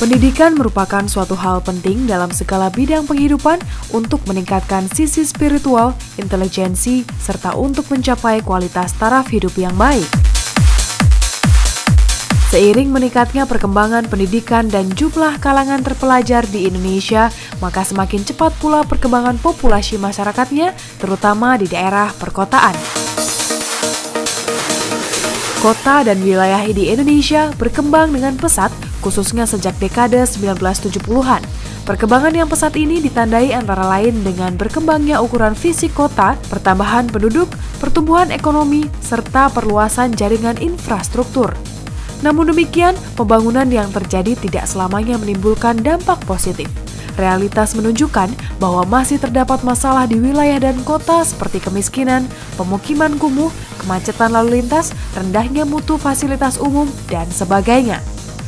Pendidikan merupakan suatu hal penting dalam segala bidang penghidupan untuk meningkatkan sisi spiritual, intelijensi, serta untuk mencapai kualitas taraf hidup yang baik. Seiring meningkatnya perkembangan pendidikan dan jumlah kalangan terpelajar di Indonesia, maka semakin cepat pula perkembangan populasi masyarakatnya, terutama di daerah perkotaan. Kota dan wilayah di Indonesia berkembang dengan pesat, khususnya sejak dekade 1970-an. Perkembangan yang pesat ini ditandai antara lain dengan berkembangnya ukuran fisik kota, pertambahan penduduk, pertumbuhan ekonomi, serta perluasan jaringan infrastruktur. Namun demikian, pembangunan yang terjadi tidak selamanya menimbulkan dampak positif. Realitas menunjukkan bahwa masih terdapat masalah di wilayah dan kota seperti kemiskinan, pemukiman kumuh, kemacetan lalu lintas, rendahnya mutu fasilitas umum, dan sebagainya.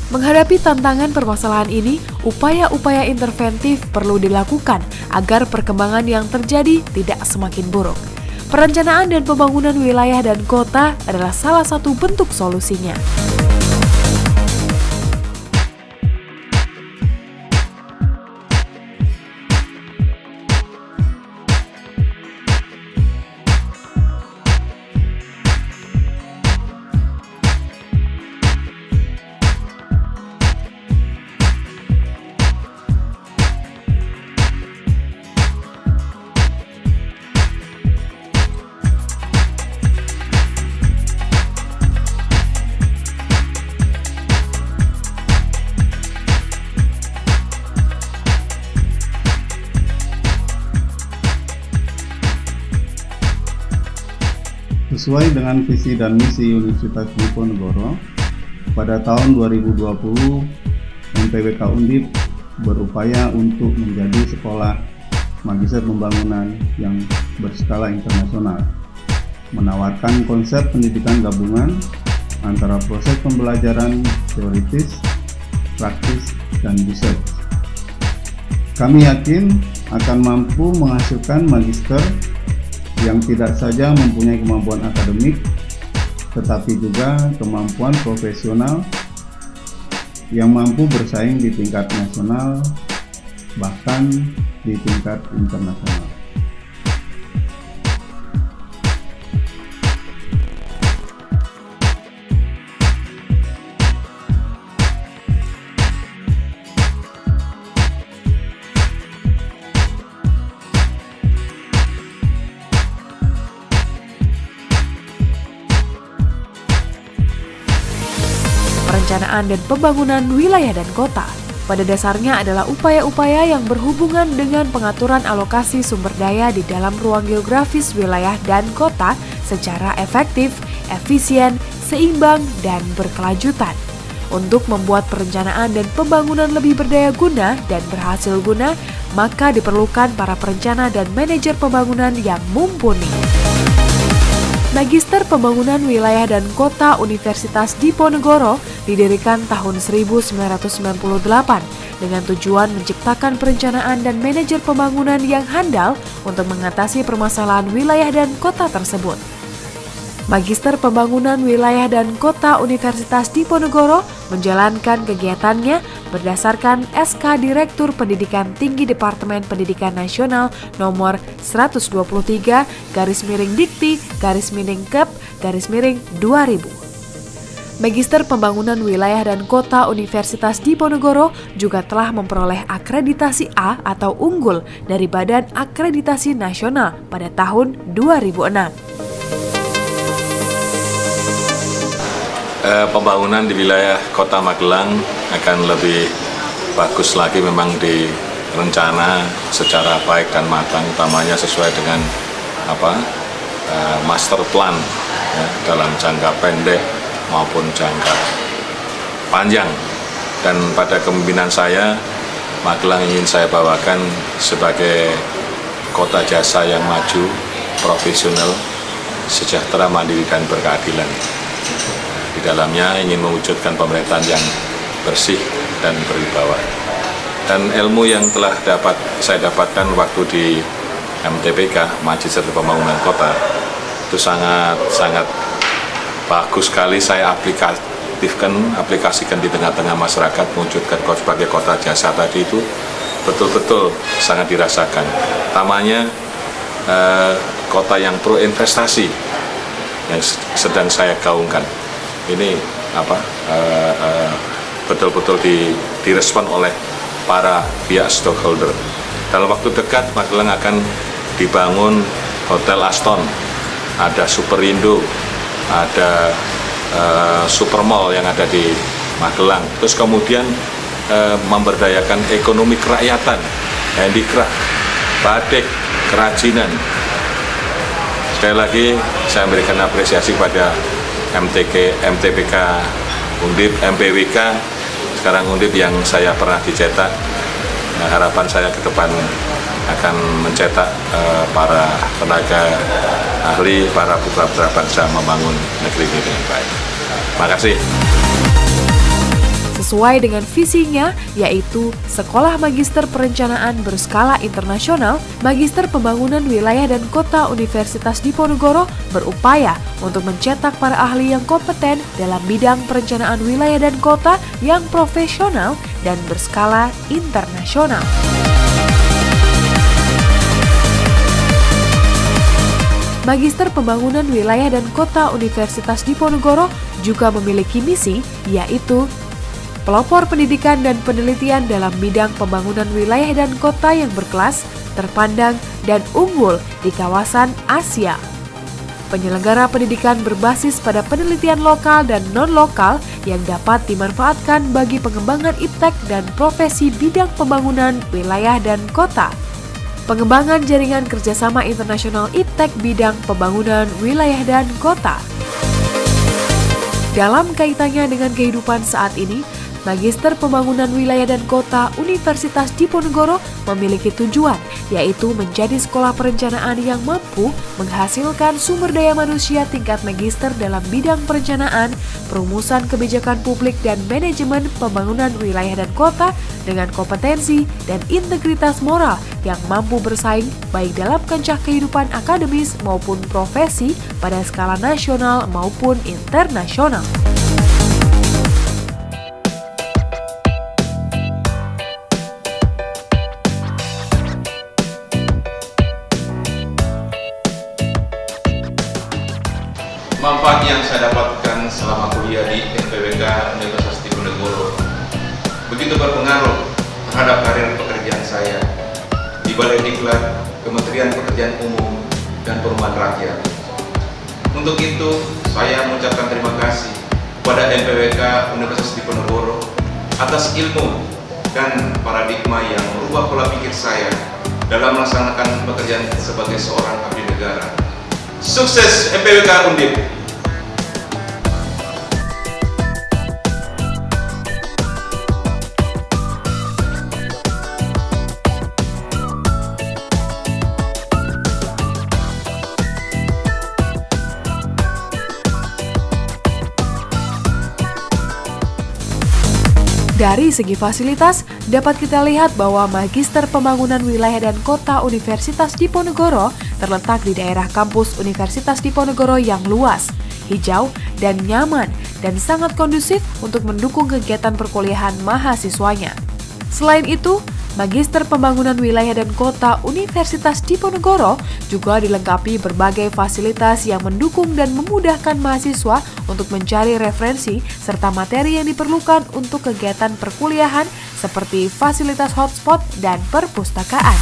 Menghadapi tantangan permasalahan ini, upaya-upaya interventif perlu dilakukan agar perkembangan yang terjadi tidak semakin buruk. Perencanaan dan pembangunan wilayah dan kota adalah salah satu bentuk solusinya. Sesuai dengan visi dan misi Universitas Diponegoro, pada tahun 2020 MPWK Undip berupaya untuk menjadi sekolah magister pembangunan yang berskala internasional, menawarkan konsep pendidikan gabungan antara proses pembelajaran teoritis, praktis, dan research. Kami yakin akan mampu menghasilkan magister yang tidak saja mempunyai kemampuan akademik, tetapi juga kemampuan profesional yang mampu bersaing di tingkat nasional, bahkan di tingkat internasional. Perencanaan dan pembangunan wilayah dan kota pada dasarnya adalah upaya-upaya yang berhubungan dengan pengaturan alokasi sumber daya di dalam ruang geografis wilayah dan kota secara efektif, efisien, seimbang, dan berkelanjutan. Untuk membuat perencanaan dan pembangunan lebih berdaya guna dan berhasil guna, maka diperlukan para perencana dan manajer pembangunan yang mumpuni. Magister Pembangunan Wilayah dan Kota Universitas Diponegoro didirikan tahun 1998 dengan tujuan menciptakan perencanaan dan manajer pembangunan yang handal untuk mengatasi permasalahan wilayah dan kota tersebut. Magister Pembangunan Wilayah dan Kota Universitas Diponegoro menjalankan kegiatannya berdasarkan SK Direktur Pendidikan Tinggi Departemen Pendidikan Nasional nomor 123-Dikti-Kep-2000. Magister Pembangunan Wilayah dan Kota Universitas Diponegoro juga telah memperoleh akreditasi A atau unggul dari Badan Akreditasi Nasional pada tahun 2006. Pembangunan di wilayah Kota Magelang akan lebih bagus lagi memang direncana secara baik dan matang, utamanya sesuai dengan master plan ya, dalam jangka pendek maupun jangka panjang. Dan pada kepemimpinan saya, Magelang ingin saya bawakan sebagai kota jasa yang maju, profesional, sejahtera, mandiri, dan berkeadilan. Di dalamnya ingin mewujudkan pemerintahan yang bersih dan berwibawa. Dan ilmu yang telah saya dapatkan waktu di MTPK, Magister Pembangunan Kota, itu sangat bagus sekali saya aktifkan, aplikasikan di tengah-tengah masyarakat, mewujudkan sebagai kota jasa tadi itu betul-betul sangat dirasakan. Utamanya kota yang pro investasi yang sedang saya gaungkan. Ini betul-betul direspon oleh para pihak stakeholder. Dalam waktu dekat Magelang akan dibangun Hotel Aston, ada Superindo, ada Supermall yang ada di Magelang. Terus kemudian memberdayakan ekonomi kerakyatan, handicraft, batik, kerajinan. Sekali lagi saya memberikan apresiasi pada MTPK Undip, MPWK, sekarang Undip yang saya pernah dicetak. Nah, harapan saya ke depan akan mencetak para tenaga ahli, para putra-putra bangsa membangun negeri ini dengan baik. Terima kasih. Sesuai dengan visinya, yaitu Sekolah Magister Perencanaan Berskala Internasional, Magister Pembangunan Wilayah dan Kota Universitas Diponegoro berupaya untuk mencetak para ahli yang kompeten dalam bidang perencanaan wilayah dan kota yang profesional dan berskala internasional. Magister Pembangunan Wilayah dan Kota Universitas Diponegoro juga memiliki misi, yaitu pelopor pendidikan dan penelitian dalam bidang pembangunan wilayah dan kota yang berkelas, terpandang, dan unggul di kawasan Asia. Penyelenggara pendidikan berbasis pada penelitian lokal dan non-lokal yang dapat dimanfaatkan bagi pengembangan iptek dan profesi bidang pembangunan wilayah dan kota. Pengembangan jaringan kerjasama internasional iptek bidang pembangunan wilayah dan kota. Dalam kaitannya dengan kehidupan saat ini, Magister Pembangunan Wilayah dan Kota Universitas Diponegoro memiliki tujuan, yaitu menjadi sekolah perencanaan yang mampu menghasilkan sumber daya manusia tingkat magister dalam bidang perencanaan, perumusan kebijakan publik dan manajemen pembangunan wilayah dan kota dengan kompetensi dan integritas moral yang mampu bersaing baik dalam kancah kehidupan akademis maupun profesi pada skala nasional maupun internasional. Manfaat yang saya dapatkan selama kuliah di MPWK Universitas Diponegoro begitu berpengaruh terhadap karir pekerjaan saya di Balai Diklat, Kementerian Pekerjaan Umum dan Perumahan Rakyat. Untuk itu, saya mengucapkan terima kasih kepada MPWK Universitas Diponegoro atas ilmu dan paradigma yang merubah pola pikir saya dalam melaksanakan pekerjaan sebagai seorang abdi negara. Sukses MPWK Undip! Dari segi fasilitas, dapat kita lihat bahwa Magister Pembangunan Wilayah dan Kota Universitas Diponegoro terletak di daerah kampus Universitas Diponegoro yang luas, hijau, dan nyaman, dan sangat kondusif untuk mendukung kegiatan perkuliahan mahasiswanya. Selain itu, Magister Pembangunan Wilayah dan Kota Universitas Diponegoro juga dilengkapi berbagai fasilitas yang mendukung dan memudahkan mahasiswa untuk mencari referensi serta materi yang diperlukan untuk kegiatan perkuliahan seperti fasilitas hotspot dan perpustakaan.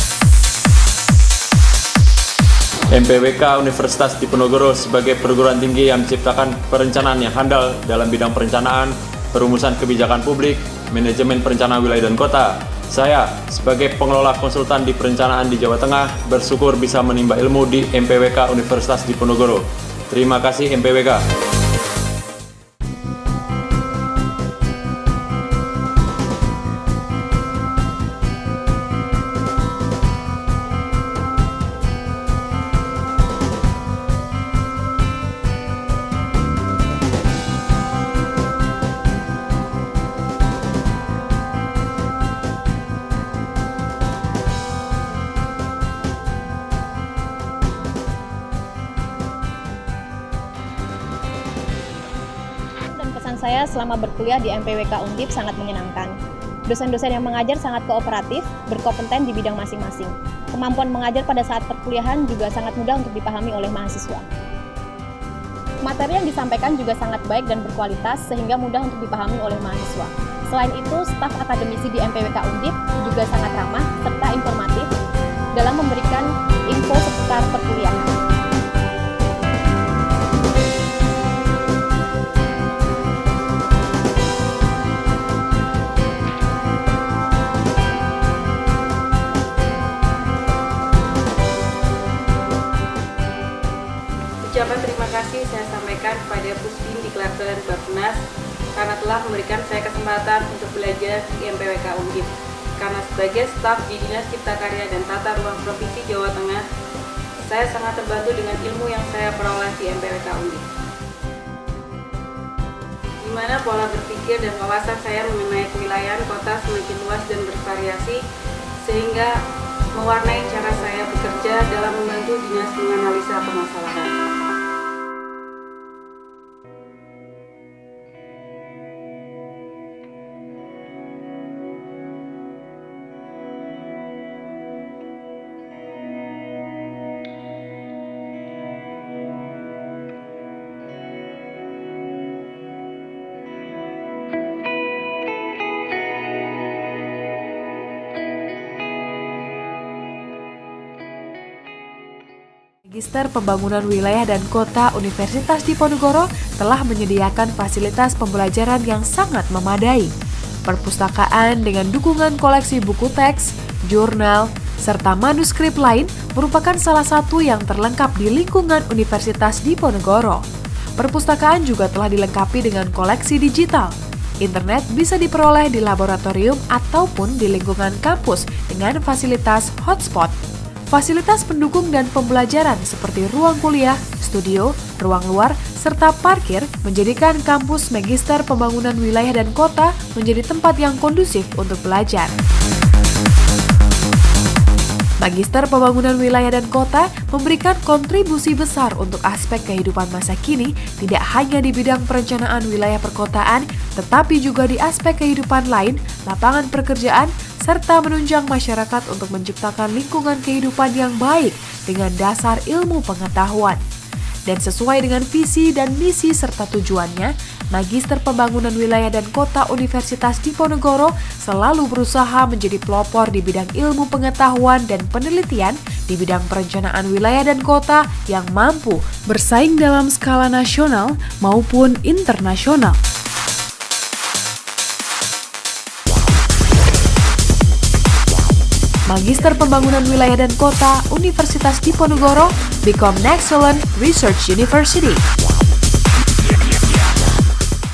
MPWK Universitas Diponegoro sebagai perguruan tinggi yang menciptakan perencanaan yang handal dalam bidang perencanaan, perumusan kebijakan publik, manajemen perencanaan wilayah dan kota. Saya, sebagai pengelola konsultan di perencanaan di Jawa Tengah, bersyukur bisa menimba ilmu di MPWK Universitas Diponegoro. Terima kasih MPWK. saya selama berkuliah di MPWK Undip sangat menyenangkan. Dosen-dosen yang mengajar sangat kooperatif, berkompeten di bidang masing-masing. Kemampuan mengajar pada saat perkuliahan juga sangat mudah untuk dipahami oleh mahasiswa. Materi yang disampaikan juga sangat baik dan berkualitas sehingga mudah untuk dipahami oleh mahasiswa. Selain itu, staf akademisi di MPWK Undip juga sangat ramah serta informatif dalam memberikan info seputar perkuliahan. Ucapan terima kasih saya sampaikan kepada Puspin Diklat dan Bappenas karena telah memberikan saya kesempatan untuk belajar di MPWK Undip. Karena sebagai staf di Dinas Cipta Karya dan Tata Ruang Provinsi Jawa Tengah, saya sangat terbantu dengan ilmu yang saya peroleh di MPWK Undip. Di mana pola berpikir dan wawasan saya mengenai kewilayahan kota semakin luas dan bervariasi, sehingga mewarnai cara saya bekerja dalam membantu dinas menganalisa permasalahan. Magister Pembangunan Wilayah dan Kota Universitas Diponegoro telah menyediakan fasilitas pembelajaran yang sangat memadai. Perpustakaan dengan dukungan koleksi buku teks, jurnal, serta manuskrip lain merupakan salah satu yang terlengkap di lingkungan Universitas Diponegoro. Perpustakaan juga telah dilengkapi dengan koleksi digital. Internet bisa diperoleh di laboratorium ataupun di lingkungan kampus dengan fasilitas hotspot. Fasilitas pendukung dan pembelajaran seperti ruang kuliah, studio, ruang luar, serta parkir menjadikan kampus Magister Pembangunan Wilayah dan Kota menjadi tempat yang kondusif untuk belajar. Magister Pembangunan Wilayah dan Kota memberikan kontribusi besar untuk aspek kehidupan masa kini, tidak hanya di bidang perencanaan wilayah perkotaan, tetapi juga di aspek kehidupan lain, lapangan pekerjaan, serta menunjang masyarakat untuk menciptakan lingkungan kehidupan yang baik dengan dasar ilmu pengetahuan. Dan sesuai dengan visi dan misi serta tujuannya, Magister Pembangunan Wilayah dan Kota Universitas Diponegoro selalu berusaha menjadi pelopor di bidang ilmu pengetahuan dan penelitian di bidang perencanaan wilayah dan kota yang mampu bersaing dalam skala nasional maupun internasional. Magister Pembangunan Wilayah dan Kota Universitas Diponegoro become an excellent research university.